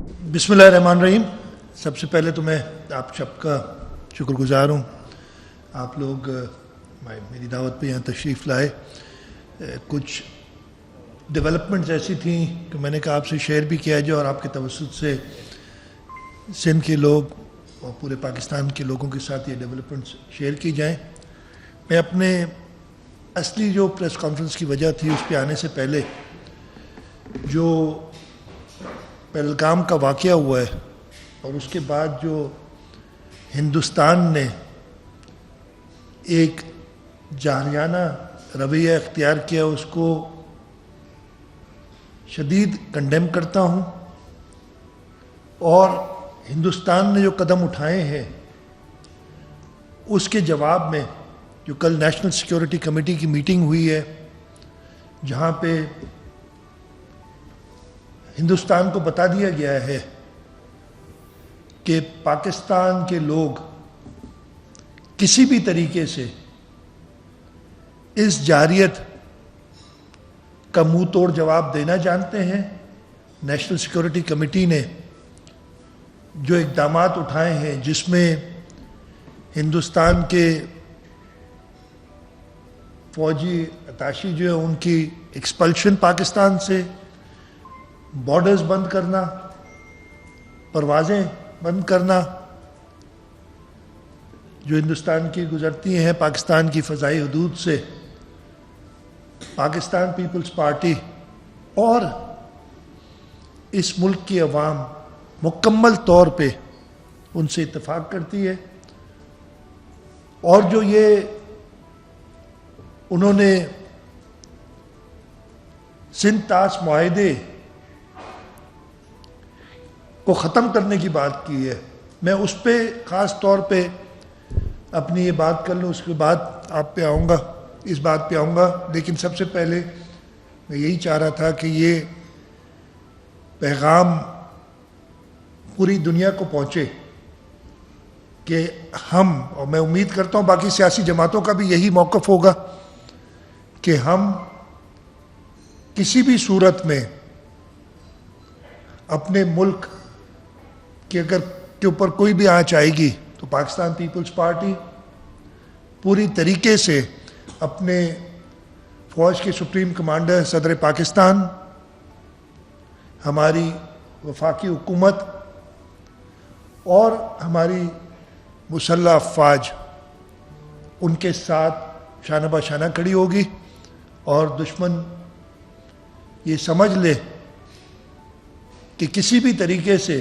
بسم اللہ الرحمن الرحیم. سب سے پہلے تو میں آپ سب کا شکر گزار ہوں. آپ لوگ میری دعوت پہ یہاں تشریف لائے. کچھ ڈیولپمنٹس ایسی تھیں کہ میں نے کہا آپ سے شیئر بھی کیا جائے اور آپ کے توسط سے سندھ کے لوگ اور پورے پاکستان کے لوگوں کے ساتھ یہ ڈیولپمنٹس شیئر کی جائیں. میں اپنے اصلی جو پریس کانفرنس کی وجہ تھی اس پہ آنے سے پہلے جو پہلگام کا واقعہ ہوا ہے اور اس کے بعد جو ہندوستان نے ایک جاہلیانہ رویہ اختیار کیا اس کو شدید کنڈیم کرتا ہوں. اور ہندوستان نے جو قدم اٹھائے ہیں اس کے جواب میں جو کل نیشنل سیکیورٹی کمیٹی کی میٹنگ ہوئی ہے جہاں پہ ہندوستان کو بتا دیا گیا ہے کہ پاکستان کے لوگ کسی بھی طریقے سے اس جارحیت کا منہ توڑ جواب دینا جانتے ہیں. نیشنل سیکیورٹی کمیٹی نے جو اقدامات اٹھائے ہیں جس میں ہندوستان کے فوجی اتاشی جو ہے ان کی ایکسپلشن پاکستان سے، بارڈرز بند کرنا، پروازیں بند کرنا جو ہندوستان کی گزرتی ہیں پاکستان کی فضائی حدود سے، پاکستان پیپلز پارٹی اور اس ملک کی عوام مکمل طور پہ ان سے اتفاق کرتی ہے. اور جو یہ انہوں نے سندھ طاس معاہدے کو ختم کرنے کی بات کی ہے، میں اس پہ خاص طور پہ اپنی یہ بات کر لوں، اس کے بعد آپ پہ آؤں گا، اس بات پہ آؤں گا. لیکن سب سے پہلے میں یہی چاہ رہا تھا کہ یہ پیغام پوری دنیا کو پہنچے کہ ہم، اور میں امید کرتا ہوں باقی سیاسی جماعتوں کا بھی یہی موقف ہوگا، کہ ہم کسی بھی صورت میں اپنے ملک کہ اگر کے اوپر کوئی بھی آنچ آئے گی تو پاکستان پیپلز پارٹی پوری طریقے سے اپنے فوج کے سپریم کمانڈر صدر پاکستان، ہماری وفاقی حکومت اور ہماری مسلح افواج ان کے ساتھ شانہ بہ شانہ کھڑی ہوگی. اور دشمن یہ سمجھ لے کہ کسی بھی طریقے سے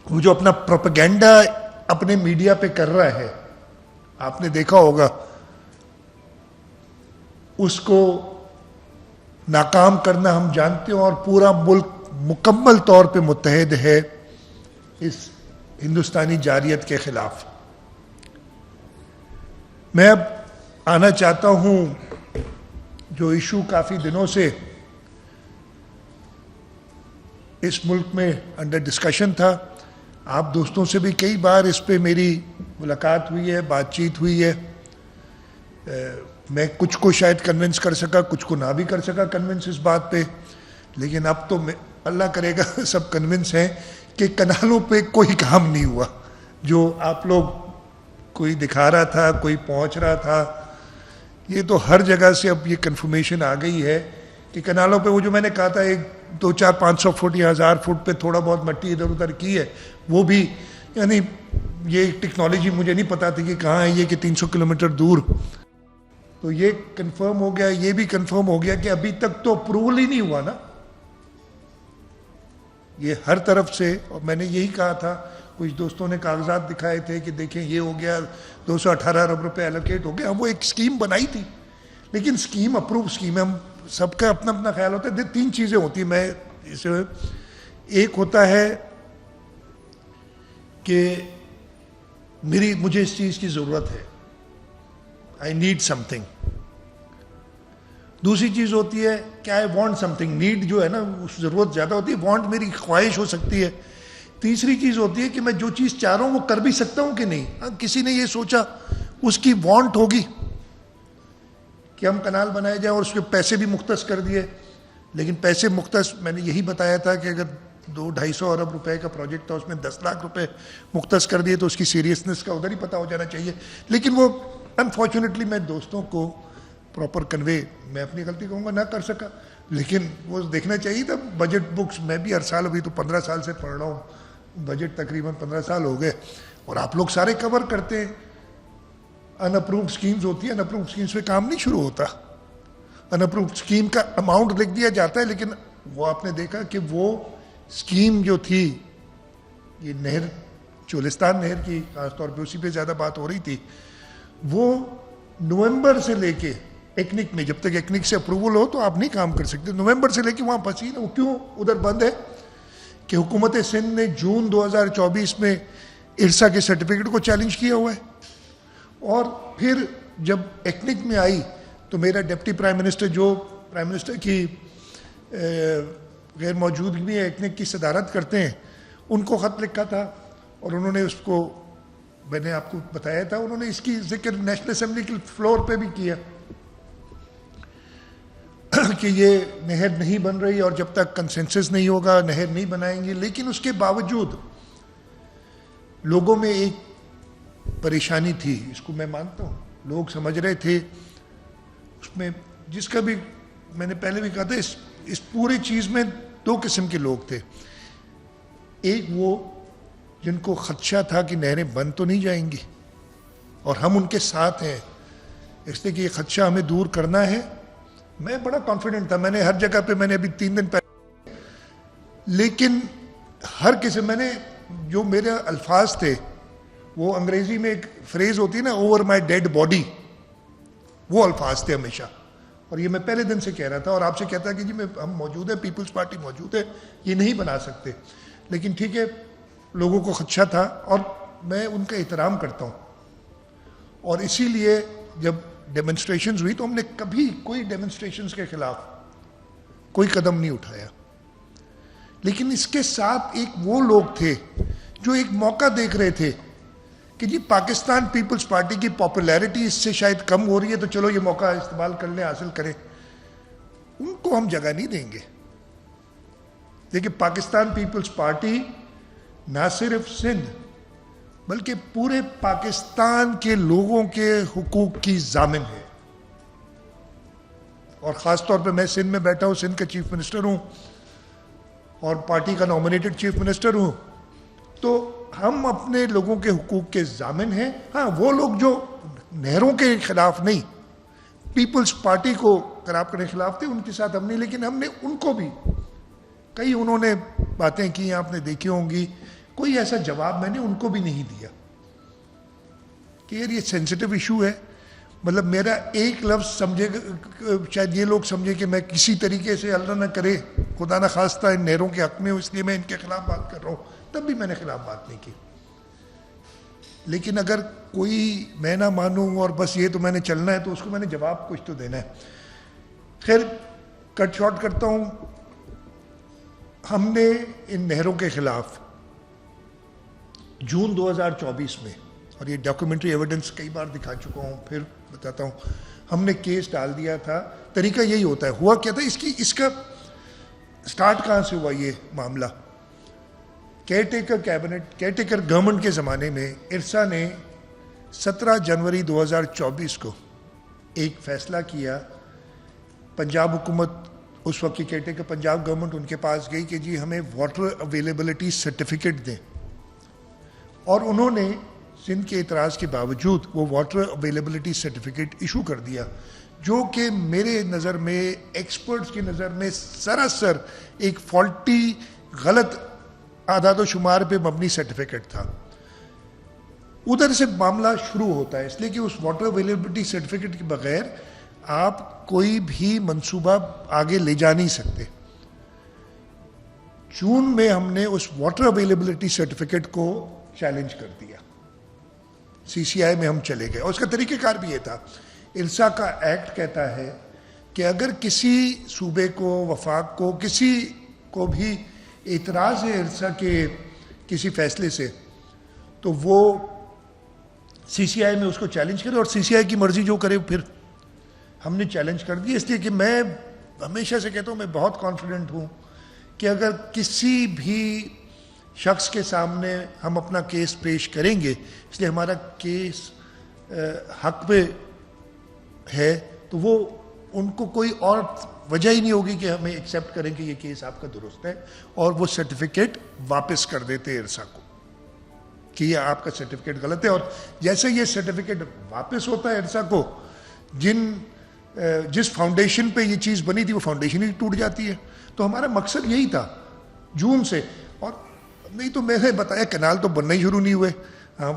وہ جو اپنا پروپیگنڈا اپنے میڈیا پہ کر رہا ہے، آپ نے دیکھا ہوگا، اس کو ناکام کرنا ہم جانتے ہیں. اور پورا ملک مکمل طور پہ متحد ہے اس ہندوستانی جارحیت کے خلاف. میں اب آنا چاہتا ہوں جو ایشو کافی دنوں سے اس ملک میں انڈر ڈسکشن تھا. آپ دوستوں سے بھی کئی بار اس پہ میری ملاقات ہوئی ہے، بات چیت ہوئی ہے. میں کچھ کو شاید کنونس کر سکا، کچھ کو نہ بھی کر سکا کنونس اس بات پہ، لیکن اب تو اللہ کرے گا سب کنونس ہیں کہ کنالوں پہ کوئی کام نہیں ہوا. جو آپ لوگ کوئی دکھا رہا تھا، کوئی پہنچ رہا تھا، یہ تو ہر جگہ سے اب یہ کنفرمیشن آ گئی ہے کہ کنالوں پہ وہ جو میں نے کہا تھا 200-400-500 فٹ یا 1000 فٹ پہ تھوڑا بہت مٹی ادھر ادھر کی ہے، وہ بھی یعنی یہ ٹیکنالوجی مجھے نہیں پتا تھی کہ کہاں ہے یہ، کہ 300 کلومیٹر دور. تو یہ کنفرم ہو گیا. یہ بھی کنفرم ہو گیا کہ ابھی تک تو اپروول ہی نہیں ہوا نا یہ ہر طرف سے. اور میں نے یہی کہا تھا، کچھ دوستوں نے کاغذات دکھائے تھے کہ دیکھیں یہ ہو گیا 218 ارب روپے ایلوکیٹ ہو گیا. وہ ایک اسکیم بنائی تھی، لیکن اسکیم اپروو اسکیم ہے، ہم سب کا اپنا اپنا خیال ہوتا ہے. 3 چیزیں ہوتی ہیں. میں اسے ایک ہوتا ہے کہ مجھے اس چیز کی ضرورت ہے، آئی نیڈ سم تھنگ. دوسری چیز ہوتی ہے کہ I want some thing. Need جو ہے نا ضرورت زیادہ ہوتی ہے، وانٹ میری خواہش ہو سکتی ہے. تیسری چیز ہوتی ہے کہ میں جو چیز چاہ رہا ہوں وہ کر بھی سکتا ہوں کہ نہیں. کسی نے یہ سوچا اس کی وانٹ ہوگی کہ ہم کنال بنائے جائیں اور اس کے پیسے بھی مختص کر دیے. لیکن پیسے مختص میں نے یہی بتایا تھا کہ اگر 200-250 ارب روپے کا پروجیکٹ تھا, اس میں 10 لاکھ روپے مختص کر دیے, تو اس کی سیریسنس کا ادھر ہی پتہ ہو جانا چاہیے. لیکن وہ انفارچونیٹلی میں دوستوں کو پراپر کنوے, میں اپنی غلطی کہوں گا, نہ کر سکا. لیکن وہ دیکھنا چاہیے تھا. بجٹ بکس میں بھی ہر سال, ابھی تو 15 سال سے پڑھ رہا ہوں, بجٹ تقریباً 15 سال ہو گئے, اور آپ لوگ سارے کور کرتے ہیں. ان اپرووڈ اسکیمز ہوتی ہیں, ان اپرووڈ اسکیمز پہ کام نہیں شروع ہوتا. ان اپرووڈ اسکیم کا اماؤنٹ لکھ دیا جاتا ہے, لیکن وہ آپ نے دیکھا کہ وہ اسکیم جو تھی, یہ نہر, چولستان نہر کی خاص طور پہ اسی پہ زیادہ بات ہو رہی تھی, وہ نومبر سے لے کے ایکنک میں, جب تک ایکنک سے اپروول ہو تو آپ نہیں کام کر سکتے, نومبر سے لے کے وہاں پھنسی نا. وہ کیوں ادھر بند ہے کہ حکومت سندھ نے جون 2024 میں ارسا کے سرٹیفکیٹ کو چیلنج کیا ہوا ہے, اور پھر جب ایکنک میں آئی تو میرا ڈپٹی پرائم منسٹر, جو پرائم منسٹر کی غیر موجودگی میں ایکنک کی صدارت کرتے ہیں, ان کو خط لکھا تھا, اور انہوں نے اس کو, میں نے آپ کو بتایا تھا, انہوں نے اس کی ذکر نیشنل اسمبلی کے فلور پہ بھی کیا کہ یہ نہر نہیں بن رہی, اور جب تک کنسنسس نہیں ہوگا نہر نہیں بنائیں گے. لیکن اس کے باوجود لوگوں میں ایک پریشانی تھی, اس کو میں مانتا ہوں, لوگ سمجھ رہے تھے اس میں, جس کا بھی میں نے پہلے بھی کہا تھا, اس پوری چیز میں 2 قسم کے لوگ تھے. ایک وہ جن کو خدشہ تھا کہ نہریں بند تو نہیں جائیں گی, اور ہم ان کے ساتھ ہیں, اس لیے کہ یہ خدشہ ہمیں دور کرنا ہے. میں بڑا کانفیڈنٹ تھا, میں نے ہر جگہ پہ, میں نے ابھی 3 دن پہلے, لیکن ہر کسی, میں نے جو میرے الفاظ تھے, وہ انگریزی میں ایک فریز ہوتی ہے نا, اوور مائی ڈیڈ باڈی, وہ الفاظ تھے ہمیشہ. اور یہ میں پہلے دن سے کہہ رہا تھا, اور آپ سے کہتا کہ جی ہم موجود ہیں, پیپلز پارٹی موجود ہے, یہ نہیں بنا سکتے. لیکن ٹھیک ہے, لوگوں کو خدشہ تھا, اور میں ان کا احترام کرتا ہوں, اور اسی لیے جب ڈیمنسٹریشنز ہوئی تو ہم نے کبھی کوئی ڈیمنسٹریشنز کے خلاف کوئی قدم نہیں اٹھایا. لیکن اس کے ساتھ ایک وہ لوگ تھے جو ایک موقع دیکھ رہے تھے کہ جی پاکستان پیپلز پارٹی کی پاپولیرٹی اس سے شاید کم ہو رہی ہے, تو چلو یہ موقع استعمال کر لیں, حاصل کریں. ان کو ہم جگہ نہیں دیں گے. دیکھیں, پاکستان پیپلز پارٹی نہ صرف سندھ بلکہ پورے پاکستان کے لوگوں کے حقوق کی ضامن ہے, اور خاص طور پہ میں سندھ میں بیٹھا ہوں, سندھ کا چیف منسٹر ہوں, اور پارٹی کا نامنیٹڈ چیف منسٹر ہوں, تو ہم اپنے لوگوں کے حقوق کے ضامن ہیں. ہاں, وہ لوگ جو نہروں کے خلاف نہیں, پیپلز پارٹی کو خراب کرنے کے خلاف تھے, ان کے ساتھ ہم نہیں. لیکن ہم نے ان کو بھی, کئی انہوں نے باتیں کی, آپ نے دیکھی ہوں گی, کوئی ایسا جواب میں نے ان کو بھی نہیں دیا کہ یار یہ سینسٹیو ایشو ہے. مطلب میرا ایک لفظ سمجھے, شاید یہ لوگ سمجھے کہ میں کسی طریقے سے, اللہ نہ کرے خدا نہ خواستہ, ان نہروں کے حق میں ہوں, اس لیے میں ان کے خلاف بات کر رہا ہوں. تب بھی میں نے خلاف بات نہیں کی. لیکن اگر کوئی میں نہ مانوں اور بس یہ تو میں نے چلنا ہے, تو اس کو میں نے جواب کچھ تو دینا ہے. خیر, کٹ شارٹ کرتا ہوں. ہم نے ان نہروں کے خلاف جون 2024 میں, اور یہ ڈاکومنٹری ایویڈنس کئی بار دکھا چکا ہوں, پھر بتاتا ہوں, ہم نے کیس ڈال دیا تھا. طریقہ یہی ہوتا ہے. ہوا کیا تھا, اس کا سٹارٹ کہاں سے ہوا یہ معاملہ؟ Care taker cabinet, care taker government کے زمانے میں ارسا نے 17 جنوری 2024 کو ایک فیصلہ کیا. پنجاب حکومت, اس وقت کی کیئر ٹیکر پنجاب گورنمنٹ, ان کے پاس گئی کہ جی ہمیں واٹر اویلیبلٹی سرٹیفکیٹ دیں, اور انہوں نے سندھ کے اعتراض کے باوجود وہ واٹر اویلیبلٹی سرٹیفکیٹ ایشو کر دیا, جو کہ میرے نظر میں, ایکسپرٹس کی نظر میں سراسر ایک فالٹی, غلط اعداد و شمار پہ مبنی سرٹیفکیٹ تھا. ادھر سے معاملہ شروع ہوتا ہے, اس لیے کہ اس واٹر اویلیبلٹی سرٹیفکیٹ کے بغیر آپ کوئی بھی منصوبہ آگے لے جا نہیں سکتے. جون میں ہم نے اس واٹر اویلیبلٹی سرٹیفکیٹ کو چیلنج کر دیا, سی سی آئی میں ہم چلے گئے, اور اس کا طریقہ کار بھی یہ تھا. ارسا کا ایکٹ کہتا ہے کہ اگر کسی صوبے کو, وفاق کو, کسی کو بھی اعتراض ہے ارسا کے کسی فیصلے سے, تو وہ سی سی آئی میں اس کو چیلنج کرے, اور سی سی آئی کی مرضی جو کرے. پھر ہم نے چیلنج کر دیا, اس لیے کہ میں ہمیشہ سے کہتا ہوں, میں بہت کانفیڈنٹ ہوں کہ اگر کسی بھی شخص کے سامنے ہم اپنا کیس پیش کریں گے، اس لیے ہمارا کیس حق پہ ہے، تو وہ ان کو کوئی اور وجہ ہی نہیں ہوگی کہ ہمیں ایکسیپٹ کریں کہ یہ کیس آپ کا درست ہے، اور وہ سرٹیفکیٹ واپس کر دیتے ارسا کو کہ یہ آپ کا سرٹیفکیٹ غلط ہے. اور جیسے یہ سرٹیفکیٹ واپس ہوتا ہے ارسا کو، جس فاؤنڈیشن پہ یہ چیز بنی تھی وہ فاؤنڈیشن ہی ٹوٹ جاتی ہے. تو ہمارا مقصد یہی تھا جون سے. اور نہیں تو میں نے بتایا کنال تو بننا ہی شروع نہیں ہوئے، ہم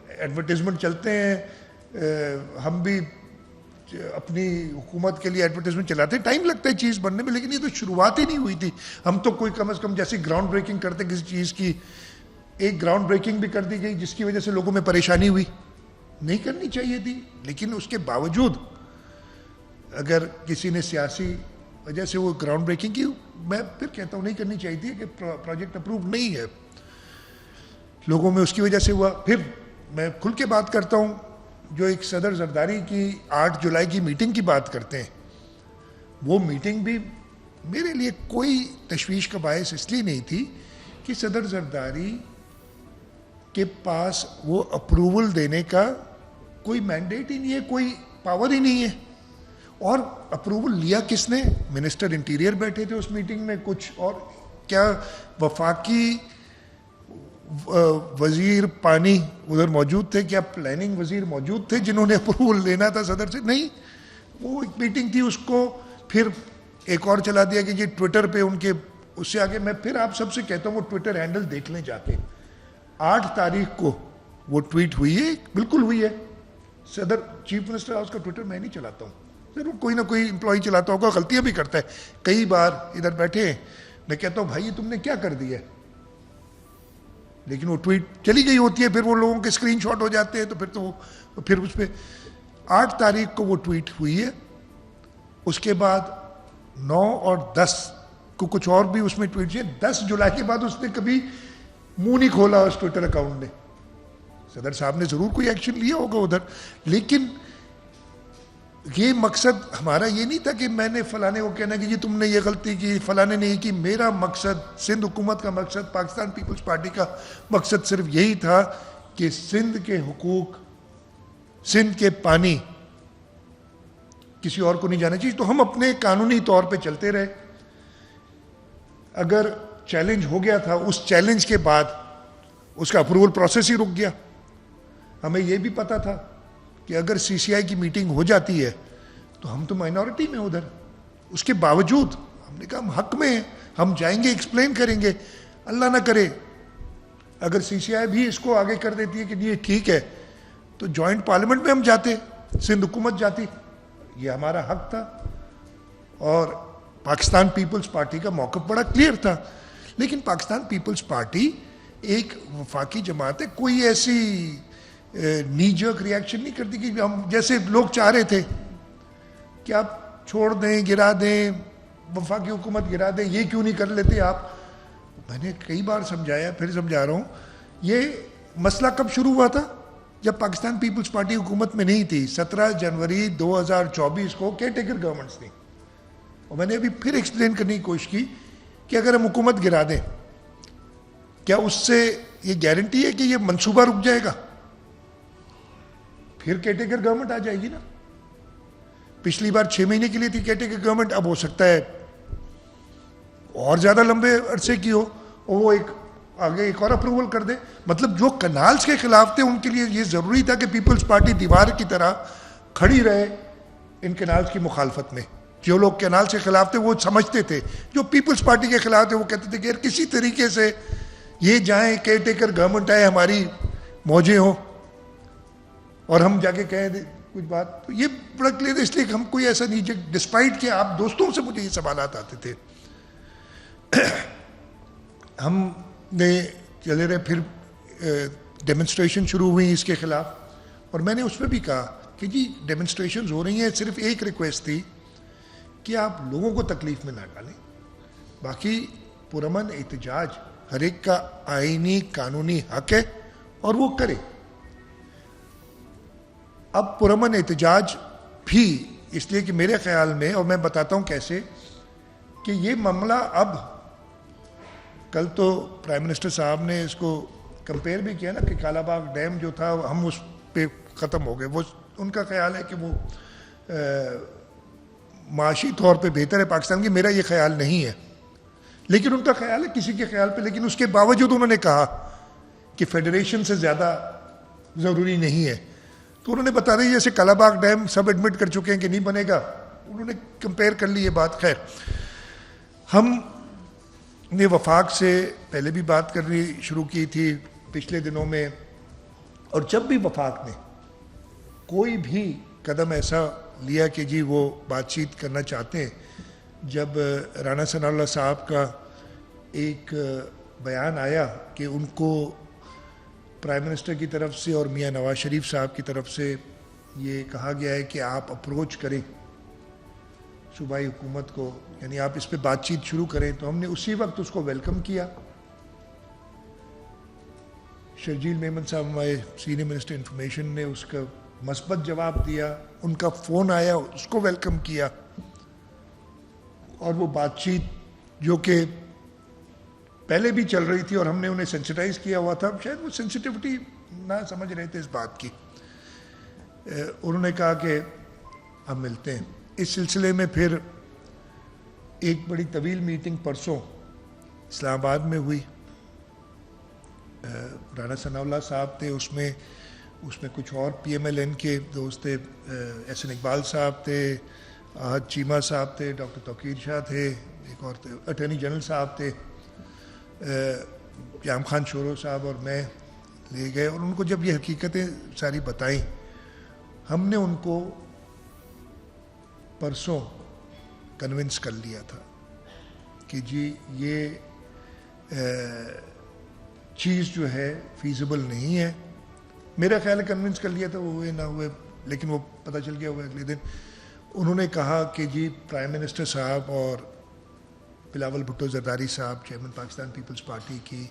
ایڈورٹیزمنٹ چلتے ہیں، ہم بھی اپنی حکومت کے لیے ایڈورٹیزمنٹ چلاتے ہیں، ٹائم لگتا ہے چیز بننے میں، لیکن یہ تو شروعات ہی نہیں ہوئی تھی. ہم تو کوئی کم از کم جیسے گراؤنڈ بریکنگ کرتے کسی چیز کی، ایک گراؤنڈ بریکنگ بھی کر دی گئی جس کی وجہ سے لوگوں میں پریشانی ہوئی، نہیں کرنی چاہیے تھی. لیکن اس کے باوجود اگر کسی نے سیاسی وجہ سے وہ گراؤنڈ بریکنگ کی، میں پھر کہتا ہوں نہیں کرنی چاہیے تھی کہ پروجیکٹ اپروو نہیں ہے، لوگوں میں اس کی وجہ سے ہوا. پھر میں کھل کے بات کرتا ہوں، جو ایک صدر زرداری کی 8 جولائی کی میٹنگ کی بات کرتے ہیں، وہ میٹنگ بھی میرے لیے کوئی تشویش کا باعث اس لیے نہیں تھی کہ صدر زرداری کے پاس وہ اپروول دینے کا کوئی مینڈیٹ ہی نہیں ہے، کوئی پاور ہی نہیں ہے. اور اپروول لیا کس نے؟ منسٹر انٹیریئر بیٹھے تھے اس میٹنگ میں، کچھ اور کیا وفاقی وزیر پانی ادھر موجود تھے، کیا پلاننگ وزیر موجود تھے جنہوں نے اپروول لینا تھا صدر سے؟ نہیں، وہ ایک میٹنگ تھی، اس کو پھر ایک اور چلا دیا کہ یہ ٹویٹر پہ ان کے، اس سے آگے میں پھر آپ سب سے کہتا ہوں وہ ٹویٹر ہینڈل دیکھ لیں جا کے. 8 تاریخ کو وہ ٹویٹ ہوئی ہے، بالکل ہوئی ہے. صدر چیف منسٹر ہاؤس کا ٹویٹر میں نہیں چلاتا ہوں، ضرور کوئی نہ کوئی امپلائی چلاتا ہوگا، غلطیاں بھی کرتا ہے. کئی بار ادھر بیٹھے ہیں میں کہتا ہوں بھائی تم نے کیا کر دیا ہے، لیکن وہ ٹویٹ چلی گئی ہوتی ہے، پھر وہ لوگوں کے اسکرین شاٹ ہو جاتے ہیں، تو پھر اس پہ 8 تاریخ کو وہ ٹویٹ ہوئی ہے. اس کے بعد 9 اور 10 کو کچھ اور بھی اس میں ٹویٹ ہے. 10 جولائی کے بعد اس نے کبھی منہ نہیں کھولا اس ٹویٹر اکاؤنٹ نے. صدر صاحب نے ضرور کوئی ایکشن لیا ہوگا ادھر، لیکن یہ مقصد ہمارا یہ نہیں تھا کہ میں نے فلانے کو کہنا کہ جی تم نے یہ غلطی کی، فلانے نے یہ کی. میرا مقصد، سندھ حکومت کا مقصد، پاکستان پیپلز پارٹی کا مقصد صرف یہی تھا کہ سندھ کے حقوق، سندھ کے پانی کسی اور کو نہیں جانا چاہیے. تو ہم اپنے قانونی طور پہ چلتے رہے. اگر چیلنج ہو گیا تھا، اس چیلنج کے بعد اس کا اپروول پروسیس ہی رک گیا. ہمیں یہ بھی پتا تھا کہ اگر سی سی آئی کی میٹنگ ہو جاتی ہے تو ہم تو مائنورٹی میں ادھر، اس کے باوجود ہم نے کہا ہم حق میں ہیں، ہم جائیں گے، ایکسپلین کریں گے. اللہ نہ کرے اگر سی سی آئی بھی اس کو آگے کر دیتی ہے کہ یہ ٹھیک ہے، تو جوائنٹ پارلیمنٹ میں ہم جاتے، سندھ حکومت جاتی، یہ ہمارا حق تھا. اور پاکستان پیپلز پارٹی کا موقف بڑا کلیئر تھا. لیکن پاکستان پیپلز پارٹی ایک وفاقی جماعت ہے، کوئی ایسی نی جرک ریاکشن نہیں کرتی کہ ہم جیسے لوگ چاہ رہے تھے کہ آپ چھوڑ دیں، گرا دیں، وفاقی حکومت گرا دیں، یہ کیوں نہیں کر لیتے آپ. میں نے کئی بار سمجھایا، پھر سمجھا رہا ہوں، یہ مسئلہ کب شروع ہوا تھا؟ جب پاکستان پیپلز پارٹی حکومت میں نہیں تھی. 17 جنوری 2024 کو کیئر ٹیکر گورنمنٹس تھی. اور میں نے ابھی پھر ایکسپلین کرنے کی کوشش کی کہ اگر ہم حکومت گرا دیں، کیا اس سے یہ گارنٹی ہے کہ یہ منصوبہ رک جائے گا؟ پھر کیئر ٹیکر گورنمنٹ آ جائے گی نا. پچھلی بار 6 مہینے کے لیے تھی کیئر ٹیکر گورنمنٹ، اب ہو سکتا ہے اور زیادہ لمبے عرصے کی ہو، اور وہ ایک آگے ایک اور اپروول کر دے. مطلب جو کنالز کے خلاف تھے ان کے لیے یہ ضروری تھا کہ پیپلز پارٹی دیوار کی طرح کھڑی رہے ان کنالز کی مخالفت میں. جو لوگ کینال کے خلاف تھے وہ سمجھتے تھے، جو پیپلز پارٹی کے خلاف تھے وہ کہتے تھے کہ یار کسی طریقے سے یہ جائیں، کیئر ٹیکر گورنمنٹ آئے، ہماری موجیں ہوں اور ہم جا کے کہیں کچھ بات. تو یہ بڑا کلیئر ہے، اس لیے کہ ہم کوئی ایسا نہیں، ڈسپائٹ کہ آپ دوستوں سے مجھے یہ سوالات آتے تھے. ہم نے چلے رہے، پھر ڈیمنسٹریشن شروع ہوئی اس کے خلاف، اور میں نے اس پہ بھی کہا کہ جی ڈیمنسٹریشنز ہو رہی ہیں، صرف ایک ریکویسٹ تھی کہ آپ لوگوں کو تکلیف میں نہ ڈالیں، باقی پرامن احتجاج ہر ایک کا آئینی قانونی حق ہے اور وہ کرے. اب پرامن احتجاج بھی اس لیے کہ میرے خیال میں، اور میں بتاتا ہوں کیسے، کہ یہ معاملہ اب کل تو پرائم منسٹر صاحب نے اس کو کمپیئر بھی کیا نا کہ کالا باغ ڈیم جو تھا ہم اس پہ ختم ہو گئے. وہ ان کا خیال ہے کہ وہ معاشی طور پہ بہتر ہے پاکستان کی. میرا یہ خیال نہیں ہے, لیکن ان کا خیال ہے کسی کے خیال پہ. لیکن اس کے باوجود انہوں نے کہا کہ فیڈریشن سے زیادہ ضروری نہیں ہے. تو انہوں نے بتا دیا جیسے کالا باغ ڈیم سب ایڈمٹ کر چکے ہیں کہ نہیں بنے گا, انہوں نے کمپیئر کر لی یہ بات. خیر, ہم نے وفاق سے پہلے بھی بات کرنی شروع کی تھی پچھلے دنوں میں, اور جب بھی وفاق نے کوئی بھی قدم ایسا لیا کہ جی وہ بات چیت کرنا چاہتے ہیں, جب رانا ثناء اللہ صاحب کا ایک بیان آیا کہ ان کو پرائم منسٹر کی طرف سے اور میاں نواز شریف صاحب کی طرف سے یہ کہا گیا ہے کہ آپ اپروچ کریں صوبائی حکومت کو, یعنی آپ اس پہ بات چیت شروع کریں, تو ہم نے اسی وقت اس کو ویلکم کیا. شرجیل میمن صاحب ہمارے سینئر منسٹر انفارمیشن نے اس کا مثبت جواب دیا, ان کا فون آیا اس کو ویلکم کیا, اور وہ بات چیت جو کہ پہلے بھی چل رہی تھی اور ہم نے انہیں سینسٹائز کیا ہوا تھا, شاید وہ سینسٹیوٹی نہ سمجھ رہے تھے اس بات کی. انہوں نے کہا کہ ہم ملتے ہیں. اس سلسلے میں پھر ایک بڑی طویل میٹنگ پرسوں اسلام آباد میں ہوئی. رانا ثناء اللہ صاحب تھے اس میں کچھ اور پی ایم ایل این کے دوست تھے, احسن اقبال صاحب تھے, احد چیمہ صاحب تھے, ڈاکٹر توقیر شاہ تھے, ایک اور تھے اٹارنی جنرل صاحب تھے, قیام خان شورو صاحب اور میں لے گئے. اور ان کو جب یہ حقیقتیں ساری بتائیں, ہم نے ان کو پرسوں کنونس کر لیا تھا کہ جی یہ چیز جو ہے فیزیبل نہیں ہے. میرا خیال ہے کنونس کر لیا تھا, وہ ہوئے نہ ہوئے, لیکن وہ پتہ چل گیا ہوئے اگلے دن. انہوں نے کہا کہ جی پرائم منسٹر صاحب اور بلاول بھٹو زرداری صاحب چیئرمین پاکستان پیپلز پارٹی کی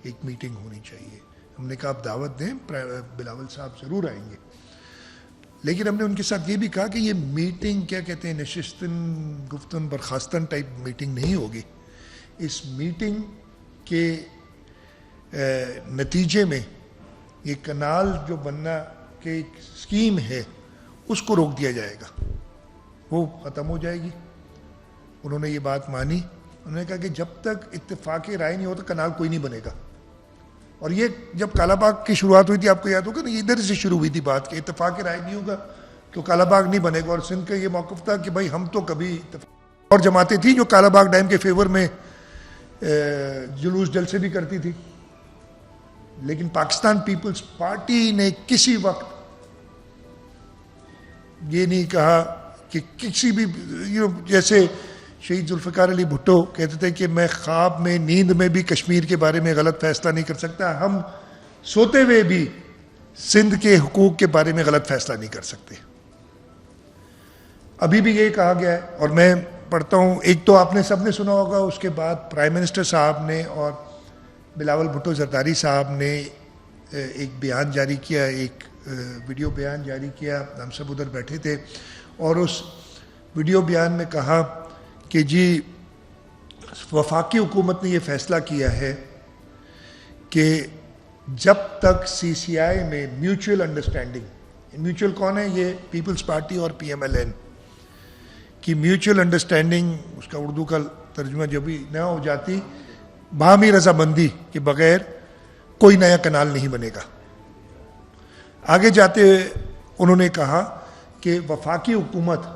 ایک میٹنگ ہونی چاہیے. ہم نے کہا آپ دعوت دیں, بلاول صاحب ضرور آئیں گے, لیکن ہم نے ان کے ساتھ یہ بھی کہا کہ یہ میٹنگ کیا کہتے ہیں نشستن گفتن برخاستن ٹائپ میٹنگ نہیں ہوگی. اس میٹنگ کے نتیجے میں یہ کنال جو بننا کے ایک اسکیم ہے اس کو روک دیا جائے گا, وہ ختم ہو جائے گی. انہوں نے یہ بات مانی. انہوں نے کہا کہ جب تک اتفاق رائے نہیں ہوتا کنال کوئی نہیں بنے گا. اور یہ جب کالا باغ کی شروعات ہوئی تھی, آپ کو یاد ہوگا نا, یہ ادھر سے شروع ہوئی تھی بات کہ اتفاق رائے نہیں ہوگا تو کالا باغ نہیں بنے گا. اور سندھ کا یہ موقف تھا کہ بھائی ہم تو کبھی اور جماعتیں تھیں جو کالا باغ ڈیم کے فیور میں جلوس جلسے بھی کرتی تھی, لیکن پاکستان پیپلز پارٹی نے کسی وقت یہ نہیں کہا کہ کسی بھی جیسے شہید ذوالفقار علی بھٹو کہتے تھے کہ میں خواب میں نیند میں بھی کشمیر کے بارے میں غلط فیصلہ نہیں کر سکتا, ہم سوتے ہوئے بھی سندھ کے حقوق کے بارے میں غلط فیصلہ نہیں کر سکتے. ابھی بھی یہ کہا گیا ہے, اور میں پڑھتا ہوں, ایک تو آپ نے سب نے سنا ہوگا, اس کے بعد پرائم منسٹر صاحب نے اور بلاول بھٹو زرداری صاحب نے ایک بیان جاری کیا, ایک ویڈیو بیان جاری کیا, ہم سب ادھر بیٹھے تھے, اور اس ویڈیو بیان میں کہا کہ جی وفاقی حکومت نے یہ فیصلہ کیا ہے کہ جب تک سی سی آئی میں میوچل انڈرسٹینڈنگ, میوچل کون ہے, یہ پیپلز پارٹی اور پی ایم ایل این کی میوچل انڈرسٹینڈنگ, اس کا اردو کا ترجمہ جو بھی نہ ہو جاتی, باہمی رضامندی کے بغیر کوئی نیا کنال نہیں بنے گا. آگے جاتے ہوئے انہوں نے کہا کہ وفاقی حکومت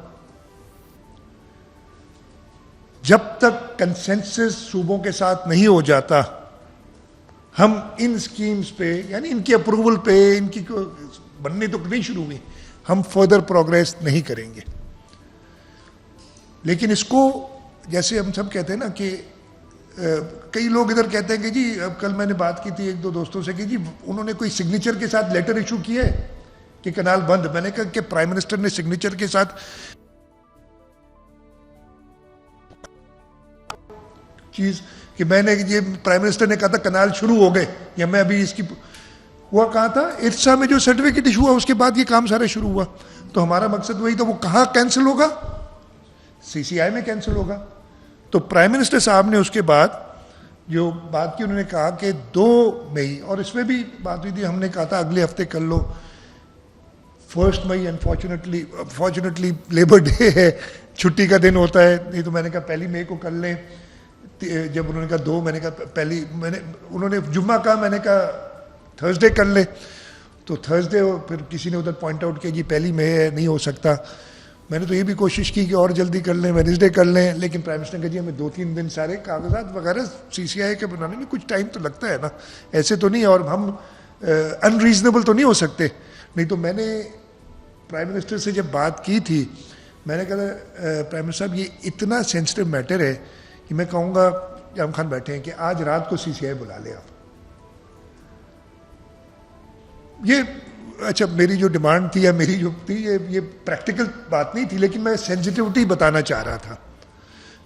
جب تک کنسنسس صوبوں کے ساتھ نہیں ہو جاتا, ہم ان سکیمز پہ یعنی ان کی اپروول پہ, ان کی بننے تو نہیں شروع ہوئی, ہم فردر پروگریس نہیں کریں گے. لیکن اس کو جیسے ہم سب کہتے ہیں نا کہ کئی لوگ ادھر کہتے ہیں کہ جی, اب کل میں نے بات کی تھی ایک دو دوستوں سے کہ جی انہوں نے کوئی سگنیچر کے ساتھ لیٹر ایشو کیا ہے کہ کنال بند. میں نے کہا کہ پرائم منسٹر نے سگنیچر کے ساتھ چیز کہ میں نے یہ پرائم منسٹر نے کہا تھا کنال شروع ہو گئے, یا میں ابھی اس کی ہوا کہا تھا ارسا میں جو سرٹیفکیٹ ایشو ہوا اس کے بعد یہ کام سارا شروع ہوا. تو ہمارا مقصد وہی تھا, وہ کہاں کینسل ہوگا, سی سی آئی میں کینسل ہوگا. تو پرائم منسٹر صاحب نے اس کے بعد جو بات کی انہوں نے کہا کہ 2 مئی، اور اس میں بھی بات ہوئی تھی، ہم نے کہا تھا اگلے ہفتے کر لو. 1 مئی انفارچونیٹلی لیبر ڈے ہے، چھٹی کا دن ہوتا ہے، نہیں تو میں نے کہا 1 مئی کو کر لیں. جب انہوں نے کہا 2، میں نے کہا انہوں نے جمعہ کہا، میں نے کہا تھرسڈے کر لیں. تو تھرسڈے، پھر کسی نے ادھر پوائنٹ آؤٹ کیا جی 1 مئی ہے، نہیں ہو سکتا. میں نے تو یہ بھی کوشش کی کہ اور جلدی کر لیں، وینسڈے کر لیں، لیکن پرائم منسٹر نے کہا جی ہمیں 2-3 دن سارے کاغذات وغیرہ CCI کے بنانے میں کچھ ٹائم تو لگتا ہے نا، ایسے تو نہیں، اور ہم انریزنیبل تو نہیں ہو سکتے. نہیں تو میں نے پرائم منسٹر سے جب بات کی تھی، میں نے کہا پرائم منسٹر صاحب یہ اتنا سینسٹیو میٹر ہے کہ میں کہوں گا جام خان بیٹھے ہیں کہ آج رات کو CCI بلا لیں آپ. یہ اچھا میری جو ڈیمانڈ تھی یا میری جو تھی یہ پریکٹیکل بات نہیں تھی، لیکن میں سینسٹیوٹی بتانا چاہ رہا تھا.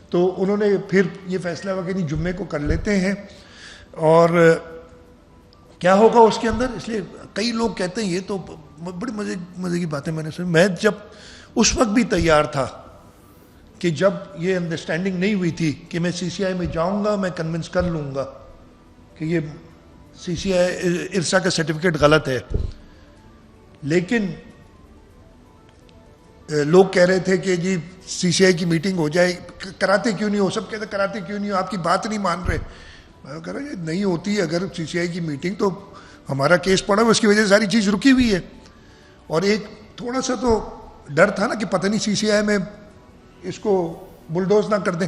تو انہوں نے پھر یہ فیصلہ ہوا کہ نہیں جمعے کو کر لیتے ہیں. اور کیا ہوگا اس کے اندر، اس لیے کئی لوگ کہتے ہیں یہ تو بڑی مزے کی باتیں میں نے سنی. میں جب اس وقت بھی تیار تھا کہ جب یہ انڈرسٹینڈنگ نہیں ہوئی تھی کہ میں CCI میں جاؤں گا، میں کنونس کر لوں گا کہ یہ CCI ارسا کا سرٹیفکیٹ غلط ہے. لیکن لوگ کہہ رہے تھے کہ جی CCI کی میٹنگ ہو جائے، کراتے کیوں نہیں ہو، سب کہتے کراتے کیوں نہیں ہو، آپ کی بات نہیں مان رہے. میں کہہ رہا ہوں یہ نہیں ہوتی اگر CCI کی میٹنگ، تو ہمارا کیس پڑا ہوا، اس کی وجہ سے ساری چیز رکی ہوئی ہے. اور ایک تھوڑا سا تو ڈر تھا نا کہ پتہ نہیں CCI میں اس کو بلڈوز نہ کر دیں،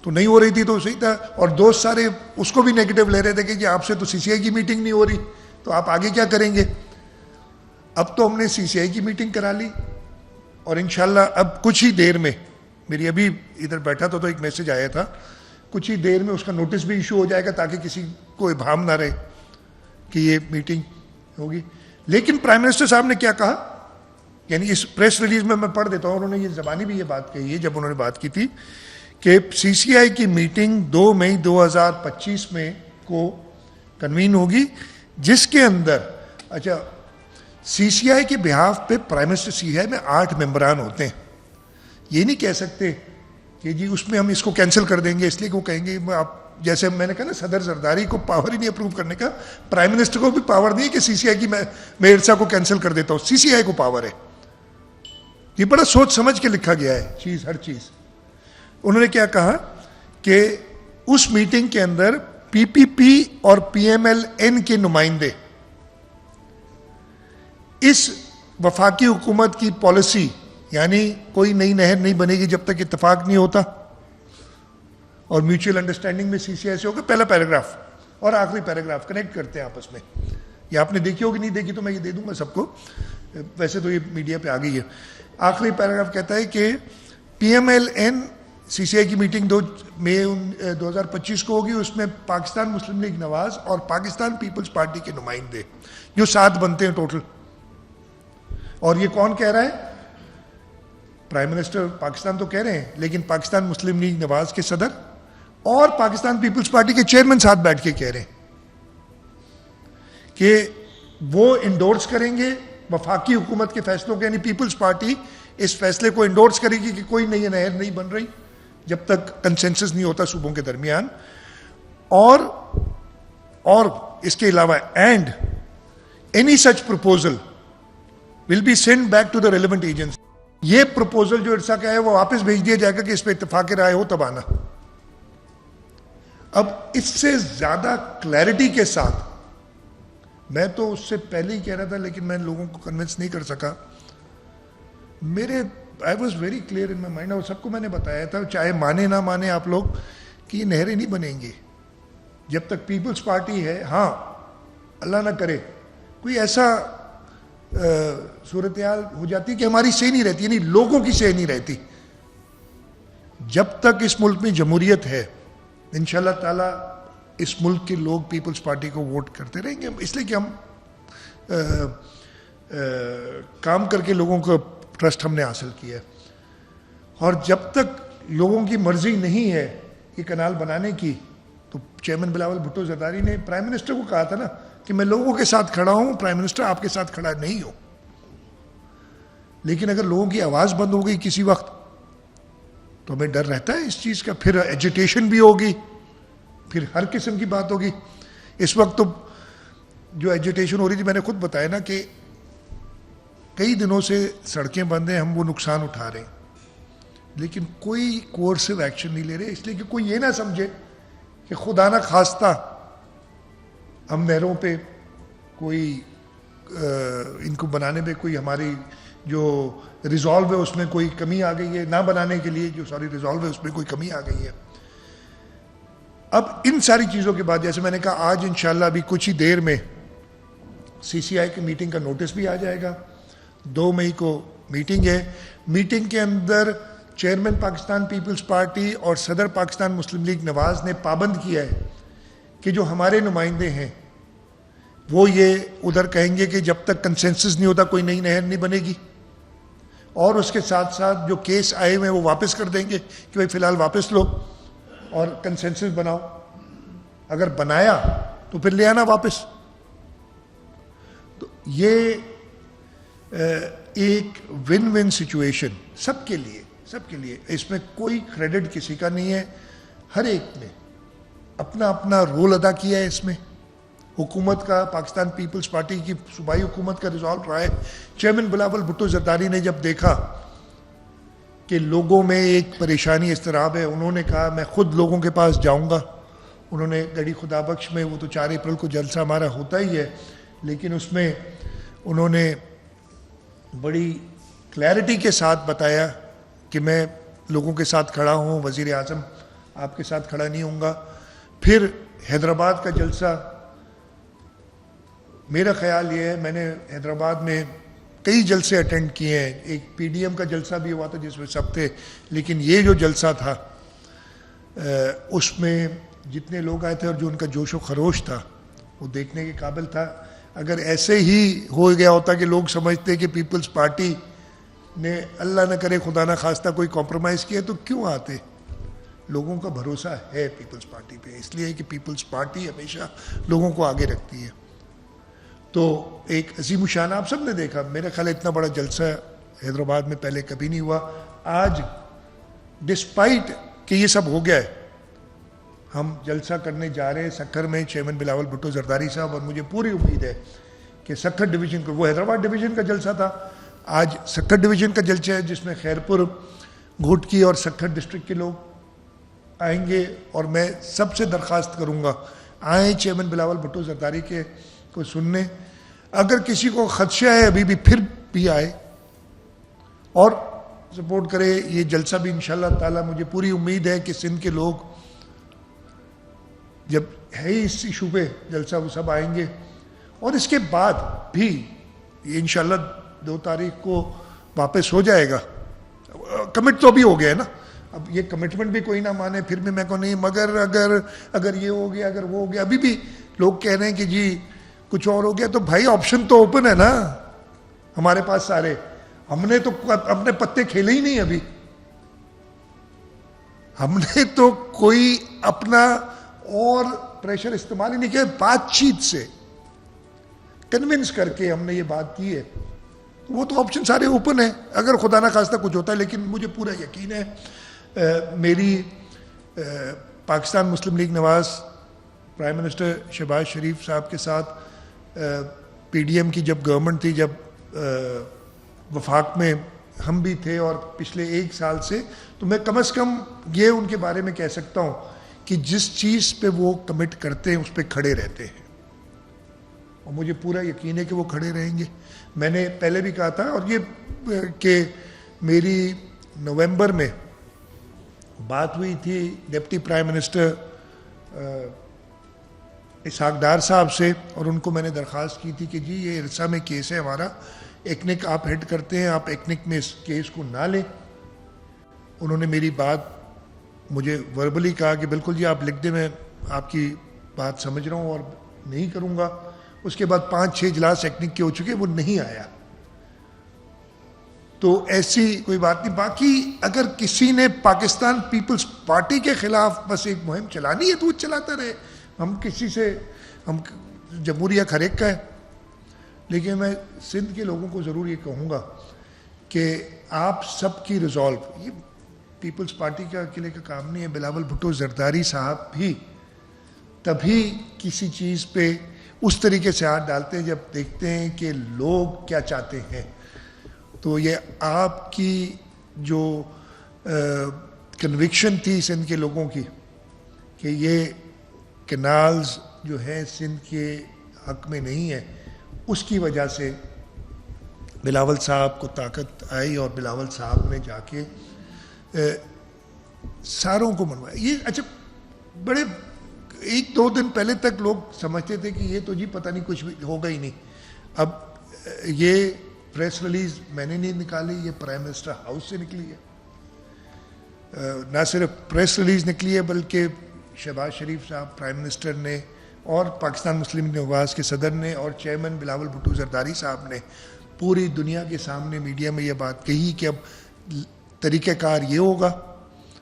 تو نہیں ہو رہی تھی تو صحیح تھا. اور دوست سارے اس کو بھی نیگیٹو لے رہے تھے کہ جی آپ سے تو CCI کی میٹنگ نہیں ہو رہی، تو آپ آگے کیا کریں گے. اب تو ہم نے CCI کی میٹنگ کرا لی، اور انشاءاللہ اب کچھ ہی دیر میں، میری ابھی ادھر بیٹھا تو ایک میسج آیا تھا، کچھ ہی دیر میں اس کا نوٹس بھی ایشو ہو جائے گا تاکہ کسی کو ابہام نہ رہے کہ یہ میٹنگ ہوگی. لیکن پرائم منسٹر صاحب نے کیا کہا، یعنی اس پریس ریلیز میں پڑھ دیتا ہوں، انہوں نے یہ زبانی بھی یہ بات کہی ہے جب انہوں نے بات کی تھی کہ CCI کی میٹنگ 2 مئی 2025 میں کو کنوین ہوگی، جس کے اندر اچھا CCI کے بہاف پہ پرائم منسٹر CCI میں 8 ممبران ہوتے ہیں. یہ نہیں کہہ سکتے کہ جی اس میں ہم اس کو کینسل کر دیں گے، اس لیے کہ وہ کہیں گے آپ، جیسے میں نے کہا نا صدر زرداری کو پاور ہی نہیں اپروو کرنے کا، پرائم منسٹر کو بھی پاور نہیں ہے کہ CCI کی میں ارسا کو کینسل کر دیتا ہوں. CCI کو پاور ہے. یہ بڑا سوچ سمجھ کے لکھا گیا ہے چیز، ہر چیز. انہوں نے کیا کہا کہ اس میٹنگ کے اندر PPP اور PMLN کے نمائندے اس وفاقی حکومت کی پالیسی، یعنی کوئی نئی نہر نہیں بنے گی جب تک اتفاق نہیں ہوتا، اور میوچل انڈرسٹینڈنگ میں CCI سے ہوگا. پہلا پیراگراف اور آخری پیراگراف کنیکٹ کرتے ہیں آپس میں. یہ آپ نے دیکھی ہوگی، نہیں دیکھی تو میں یہ دے دوں گا سب کو، ویسے تو یہ میڈیا پہ آ گئی ہے. آخری پیراگراف کہتا ہے کہ PMLN CCI کی میٹنگ 2 مئی 2025 کو ہوگی. اس میں پاکستان مسلم لیگ نواز اور پاکستان پیپلز پارٹی کے نمائندے، جو 7 بنتے ہیں ٹوٹل. اور یہ کون کہہ رہا ہے؟ پرائم منسٹر پاکستان تو کہہ رہے ہیں، لیکن پاکستان مسلم لیگ نواز کے صدر اور پاکستان پیپلز پارٹی کے چیئرمین ساتھ بیٹھ کے کہہ رہے ہیں کہ وہ انڈورس کریں گے وفاقی حکومت کے فیصلوں کے، یعنی پیپلز پارٹی اس فیصلے کو انڈورس کرے گی کہ کوئی نئی نہر نہیں بن رہی جب تک کنسنسس نہیں ہوتا صوبوں کے درمیان. اور اس کے علاوہ and any such proposal will be sent back to the relevant agency. یہ پروپوزل جو ارسا کا ہے وہ واپس بھیج دیا جائے گا کہ اس پہ اتفاق رائے ہو تب آنا. اب اس سے زیادہ کلیئرٹی کے ساتھ، میں تو اس سے پہلے ہی کہہ رہا تھا لیکن میں لوگوں کو کنونس نہیں کر سکا. I was very clear in my mind, اور سب کو میں نے بتایا تھا، چاہے مانے نہ مانے آپ لوگ، کہ یہ نہریں نہیں بنیں گی جب تک پیپلز پارٹی ہے. ہاں اللہ نہ کرے کوئی ایسا صورتحال ہو جاتی کہ ہماری صحیح نہیں رہتی، یعنی لوگوں کی صحیح نہیں رہتی. جب تک اس ملک میں جمہوریت ہے انشاءاللہ تعالی اس ملک کے لوگ پیپلز پارٹی کو ووٹ کرتے رہیں گے، اس لیے کہ ہم کام کر کے لوگوں کا ٹرسٹ ہم نے حاصل کیا ہے. اور جب تک لوگوں کی مرضی نہیں ہے یہ کنال بنانے کی، تو چیئرمین بلاول بھٹو زرداری نے پرائم منسٹر کو کہا تھا نا کہ میں لوگوں کے ساتھ کھڑا ہوں، پرائم منسٹر آپ کے ساتھ کھڑا نہیں ہوں. لیکن اگر لوگوں کی آواز بند ہو گئی کسی وقت تو ہمیں ڈر رہتا ہے اس چیز کا، پھر ایجیٹیشن بھی ہوگی. پھر ہر قسم کی بات ہوگی. اس وقت تو جو ایجیٹیشن ہو رہی تھی میں نے خود بتایا نا کہ کئی دنوں سے سڑکیں بند ہیں, ہم وہ نقصان اٹھا رہے ہیں, لیکن کوئی کورسو ایکشن نہیں لے رہے, اس لیے کہ کوئی یہ نہ سمجھے کہ خدا نہ خواستہ ہم نہروں پہ کوئی ان کو بنانے میں کوئی ہماری جو ریزالو ہے اس میں کوئی کمی آ گئی ہے, نہ بنانے کے لیے جو ساری ریزالو ہے اس میں کوئی کمی آ گئی ہے. اب ان ساری چیزوں کے بعد جیسے میں نے کہا آج انشاءاللہ ابھی کچھ ہی دیر میں سی سی آئی کی میٹنگ کا نوٹس بھی آ جائے گا. 2 مئی کو میٹنگ ہے. میٹنگ کے اندر چیئرمین پاکستان پیپلز پارٹی اور صدر پاکستان مسلم لیگ نواز نے پابند کیا ہے کہ جو ہمارے نمائندے ہیں وہ یہ ادھر کہیں گے کہ جب تک کنسنسس نہیں ہوتا کوئی نئی نہر نہیں بنے گی, اور اس کے ساتھ ساتھ جو کیس آئے ہوئے ہیں وہ واپس کر دیں گے کہ بھائی فی الحال واپس لو اور کنسنسس بناؤ, اگر بنایا تو پھر لے آنا واپس. تو یہ ایک ون ون سچویشن سب کے لیے, اس میں کوئی کریڈٹ کسی کا نہیں ہے, ہر ایک نے اپنا اپنا رول ادا کیا ہے اس میں. حکومت کا, پاکستان پیپلز پارٹی کی صوبائی حکومت کا ریزالو رہا ہے. چیئرمین بلاول بھٹو زرداری نے جب دیکھا کہ لوگوں میں ایک پریشانی اضطراب ہے, انہوں نے کہا میں خود لوگوں کے پاس جاؤں گا. انہوں نے گڑھی خدا بخش میں, وہ تو 4 اپریل کو جلسہ ہمارا ہوتا ہی ہے, لیکن اس میں انہوں نے بڑی کلیئرٹی کے ساتھ بتایا کہ میں لوگوں کے ساتھ کھڑا ہوں, وزیر اعظم آپ کے ساتھ کھڑا نہیں ہوں گا. پھر حیدرآباد کا جلسہ, میرا خیال یہ ہے, میں نے حیدرآباد میں کئی جلسے اٹینڈ کیے ہیں, ایک پی ڈی ایم کا جلسہ بھی ہوا تھا جس میں سب تھے, لیکن یہ جو جلسہ تھا اس میں جتنے لوگ آئے تھے اور جو ان کا جوش و خروش تھا وہ دیکھنے کے قابل تھا. اگر ایسے ہی ہو گیا ہوتا کہ لوگ سمجھتے کہ پیپلز پارٹی نے اللہ نہ کرے خدا نہ خواستہ کوئی کمپرومائز کیا تو کیوں آتے. لوگوں کا بھروسہ ہے پیپلز پارٹی پہ, اس لیے کہ پیپلز پارٹی ہمیشہ لوگوں کو آگے رکھتی ہے. تو ایک عظیم الشان, آپ سب نے دیکھا, میرا خیال اتنا بڑا جلسہ حیدرآباد میں پہلے کبھی نہیں ہوا. آج ڈسپائٹ کہ یہ سب ہو گیا ہے, ہم جلسہ کرنے جا رہے ہیں سکھر میں, چیئرمین بلاول بھٹو زرداری صاحب, اور مجھے پوری امید ہے کہ سکھر ڈویژن کو, وہ حیدرآباد ڈویژن کا جلسہ تھا, آج سکھر ڈویژن کا جلسہ ہے جس میں خیرپور, گھوٹکی اور سکھر ڈسٹرکٹ کے لوگ آئیں گے. اور میں سب سے درخواست کروں گا آئیں چیئرمین بلاول بھٹو زرداری کے کو سننے. اگر کسی کو خدشہ ہے ابھی بھی پھر بھی آئے اور سپورٹ کرے. یہ جلسہ بھی انشاءاللہ تعالی مجھے پوری امید ہے کہ سندھ کے لوگ جب ہے ہی اس ایشو پہ جلسہ وہ سب آئیں گے. اور اس کے بعد بھی یہ انشاءاللہ 2 تاریخ کو واپس ہو جائے گا. کمٹ تو بھی ہو گیا ہے نا, اب یہ کمٹمنٹ بھی کوئی نہ مانے پھر بھی میں کو نہیں, مگر اگر یہ ہو گیا, اگر وہ ہو گیا. ابھی بھی لوگ کہہ رہے ہیں کہ جی کچھ اور ہو گیا, تو بھائی آپشن تو اوپن ہے نا ہمارے پاس سارے. ہم نے تو اپنے پتے کھیلے ہی نہیں, ابھی ہم نے تو کوئی اپنا اور پریشر استعمال ہی نہیں کیا. بات چیت سے کنونس کر کے ہم نے یہ بات کی ہے, وہ تو آپشن سارے اوپن ہیں اگر خدا نہ خواستہ کچھ ہوتا ہے. لیکن مجھے پورا یقین ہے میری پاکستان مسلم لیگ نواز پرائم منسٹر شہباز شریف صاحب کے ساتھ پی ڈی ایم کی جب گورنمنٹ تھی, جب وفاق میں ہم بھی تھے اور پچھلے 1 سال سے, تو میں کم از کم یہ ان کے بارے میں کہہ سکتا ہوں کہ جس چیز پہ وہ کمٹ کرتے ہیں اس پہ کھڑے رہتے ہیں, اور مجھے پورا یقین ہے کہ وہ کھڑے رہیں گے. میں نے پہلے بھی کہا تھا, اور یہ کہ میری نومبر میں بات ہوئی تھی deputy prime minister Ishaq Dar صاحب سے, اور ان کو میں نے درخواست کی تھی کہ جی یہ ارسا میں کیس ہے ہمارا, ایکنک آپ ہیڈ کرتے ہیں, آپ ایکنک میں اس کیس کو نہ لیں. انہوں نے میری بات مجھے وربلی کہا کہ بالکل جی آپ لکھ دیں, میں آپ کی بات سمجھ رہا ہوں اور نہیں کروں گا. اس کے بعد 5-6 اجلاس ایکنک کے ہو چکے, وہ نہیں آیا. تو ایسی کوئی بات نہیں. باقی اگر کسی نے پاکستان پیپلز پارٹی کے خلاف بس ایک مہم چلانی ہے تو وہ چلاتا رہے, ہم کسی سے, ہم جمہوریہ ہر ایک کا ہے. لیکن میں سندھ کے لوگوں کو ضرور یہ کہوں گا کہ آپ سب کی ریزالو, یہ پیپلز پارٹی کا اکیلے کا کام نہیں ہے. بلاول بھٹو زرداری صاحب بھی تبھی کسی چیز پہ اس طریقے سے ہاتھ ڈالتے ہیں جب دیکھتے ہیں کہ لوگ کیا چاہتے ہیں. تو یہ آپ کی جو کنوکشن تھی سندھ کے لوگوں کی کہ یہ کینالز جو ہیں سندھ کے حق میں نہیں ہے, اس کی وجہ سے بلاول صاحب کو طاقت آئی اور بلاول صاحب نے جا کے ساروں کو منوایا. یہ اچھا بڑے 1-2 دن پہلے تک لوگ سمجھتے تھے کہ یہ تو جی پتہ نہیں کچھ بھی ہوگا ہی نہیں. اب یہ پریس ریلیز میں نے نہیں نکالی, یہ پرائم منسٹر ہاؤس سے نکلی ہے. نہ صرف پریس ریلیز نکلی ہے بلکہ شہباز شریف صاحب پرائم منسٹر نے اور پاکستان مسلم لیگ نواز کے صدر نے اور چیئرمین بلاول بھٹو زرداری صاحب نے پوری دنیا کے سامنے میڈیا میں یہ بات کہی کہ اب طریقہ کار یہ ہوگا.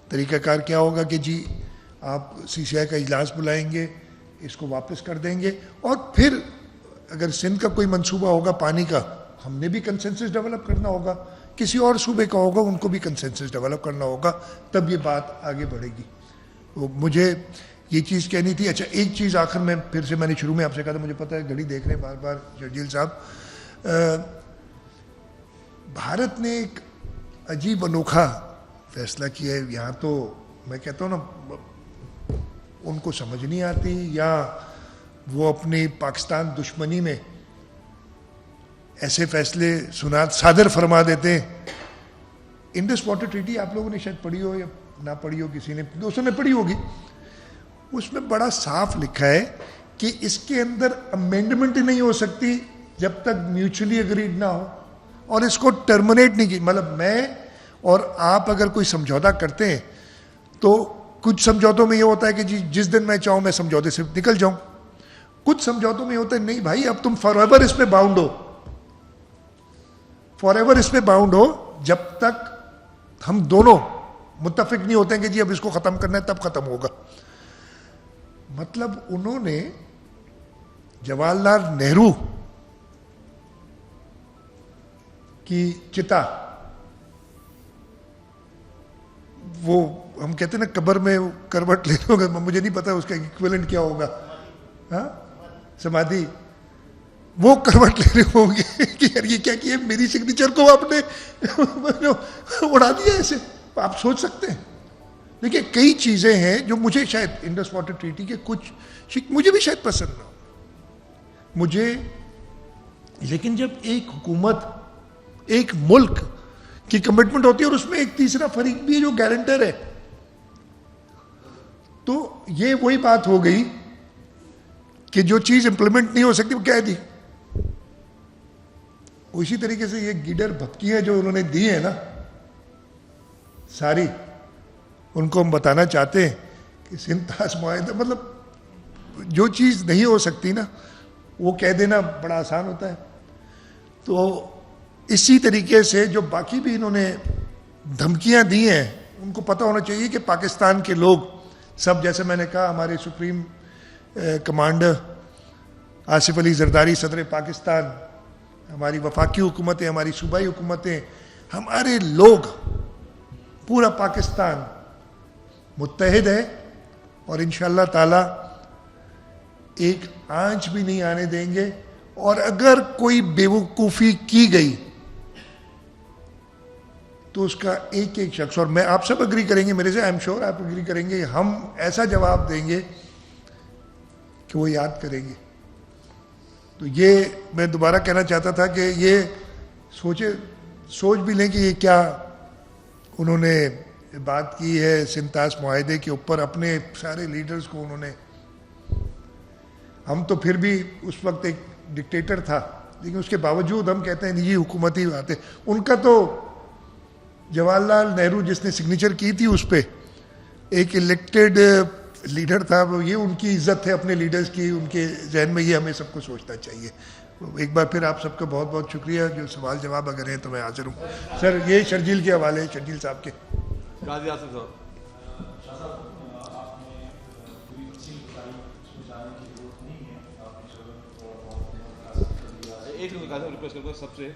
طریقہ کار کیا ہوگا کہ جی آپ CCI کا اجلاس بلائیں گے, اس کو واپس کر دیں گے, اور پھر اگر سندھ کا کوئی منصوبہ ہوگا پانی کا, ہم نے بھی کنسنسس ڈیولپ کرنا ہوگا, کسی اور صوبے کا ہوگا ان کو بھی کنسنسس ڈیولپ کرنا ہوگا, تب یہ بات آگے بڑھے گی. مجھے یہ چیز کہنی تھی. اچھا ایک چیز آخر میں پھر سے میں نے شروع میں آپ سے کہا تھا, مجھے پتہ ہے گھڑی دیکھ رہے ہیں بار بار شرجیل صاحب, بھارت نے ایک عجیب انوکھا فیصلہ کیا ہے. یہاں تو میں کہتا ہوں نا ان کو سمجھ نہیں آتی یا وہ اپنی پاکستان دشمنی میں ایسے فیصلے صادر فرما دیتے ہیں. انڈس واٹر ٹریٹی آپ لوگوں نے شاید پڑھی ہو یا نہ پڑھی ہو, کسی نے دوستوں نے پڑھی ہوگی. اس میں بڑا صاف لکھا ہے کہ اس کے اندر امینڈمنٹ نہیں ہو سکتی جب تک میوچلی اگریڈ نہ ہو, اور اس کو ٹرمنیٹ نہیں کی. مطلب میں اور آپ اگر کوئی سمجھوتا کرتے ہیں تو کچھ سمجھوتوں میں یہ ہوتا ہے کہ جی جس دن میں چاہوں میں سمجھوتے سے نکل جاؤں. کچھ سمجھوتوں میں یہ ہوتا ہے نہیں بھائی اب تم فار ایور اس پہ باؤنڈ ہو, فار ایور اس پہ باؤنڈ ہو جب تک ہم دونوں متفق نہیں ہوتے ہیں کہ جی اب اس کو ختم کرنا ہے تب ختم ہوگا. مطلب انہوں نے جواہر لال نہرو کی چتا, وہ ہم کہتے ہیں نا قبر میں کروٹ لے لو گے, مجھے نہیں پتا اس کا ایکویلنٹ کیا ہوگا, ہاں سمادھی, وہ کروٹ لے رہے ہوں گے کہ یار یہ کیا کیا میری سگنیچر کو آپ نے اڑا دیا ایسے. آپ سوچ سکتے ہیں. دیکھیے کئی چیزیں ہیں جو مجھے شاید انڈس واٹر ٹریٹی کے کچھ مجھے بھی شاید پسند نہ ہو مجھے, لیکن جب ایک حکومت ایک ملک کی کمٹمنٹ ہوتی ہے اور اس میں ایک تیسرا فریق بھی ہے جو گارنٹر ہے, تو یہ وہی بات ہو گئی کہ جو چیز امپلیمنٹ نہیں ہو سکتی وہ کہہ دی. اسی طریقے سے یہ گیڈر بھپکیاں جو انہوں نے دی ہیں نا ساری, ان کو ہم بتانا چاہتے ہیں کہ سندھ طاس معاہدہ, مطلب جو چیز نہیں ہو سکتی نا وہ کہہ دینا بڑا آسان ہوتا ہے. تو اسی طریقے سے جو باقی بھی انہوں نے دھمکیاں دی ہیں ان کو پتہ ہونا چاہیے کہ پاکستان کے لوگ سب, جیسے میں نے کہا ہمارے سپریم کمانڈر آصف علی زرداری صدر پاکستان, ہماری وفاقی حکومتیں, ہماری صوبائی حکومتیں, ہمارے لوگ, پورا پاکستان متحد ہے اور انشاءاللہ تعالی ایک آنچ بھی نہیں آنے دیں گے. اور اگر کوئی بیوقوفی کی گئی تو اس کا ایک ایک شخص, اور میں آپ سب اگری کریں گے میرے سے, آئی ایم شیور آپ اگری کریں گے, ہم ایسا جواب دیں گے کہ وہ یاد کریں گے. تو یہ میں دوبارہ کہنا چاہتا تھا کہ یہ سوچ بھی لیں کہ یہ کیا انہوں نے بات کی ہے سندھ طاس معاہدے کے اوپر, اپنے سارے لیڈرز کو انہوں نے. ہم تو پھر بھی اس وقت ایک ڈکٹیٹر تھا لیکن اس کے باوجود ہم کہتے ہیں یہ حکومتی بات ہے. ان کا تو جواہر لال نہرو جس نے سگنیچر کی تھی اس پہ ایک الیکٹڈ لیڈر تھا, وہ یہ ان کی عزت ہے اپنے لیڈرز کی, ان کے ذہن میں یہ ہمیں سب کو سوچنا چاہیے. ایک بار پھر آپ سب کا بہت بہت شکریہ. جو سوال جواب اگر ہیں تو میں حاضر ہوں. سر یہ شرجیل کے حوالے, شرجیل صاحب کے. غازی آصف صاحب. ایک ریکویسٹ کرتا ہوں سب سے,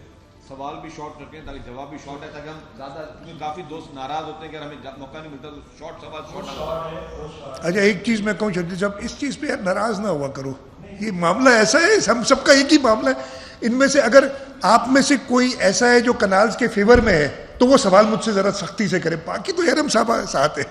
سوال بھی شارٹ رکھیں تاکہ جواب بھی شارٹ ہے، تاکہ ہم زیادہ، کیونکہ کافی دوست ناراض ہوتے ہیں کہ ہمیں موقع نہیں ملتا تو شارٹ سوال شارٹ. اچھا ایک چیز میں کہوں شدید صاحب، اس چیز پہ یار ناراض نہ ہوا کرو، یہ معاملہ ایسا ہے، ہم سب کا ایک ہی معاملہ ہے. ان میں سے اگر آپ میں سے کوئی ایسا ہے جو کنالز کے فیور میں ہے تو وہ سوال مجھ سے ذرا سختی سے کرے، باقی تو یار ہم سب ساتھ ہیں.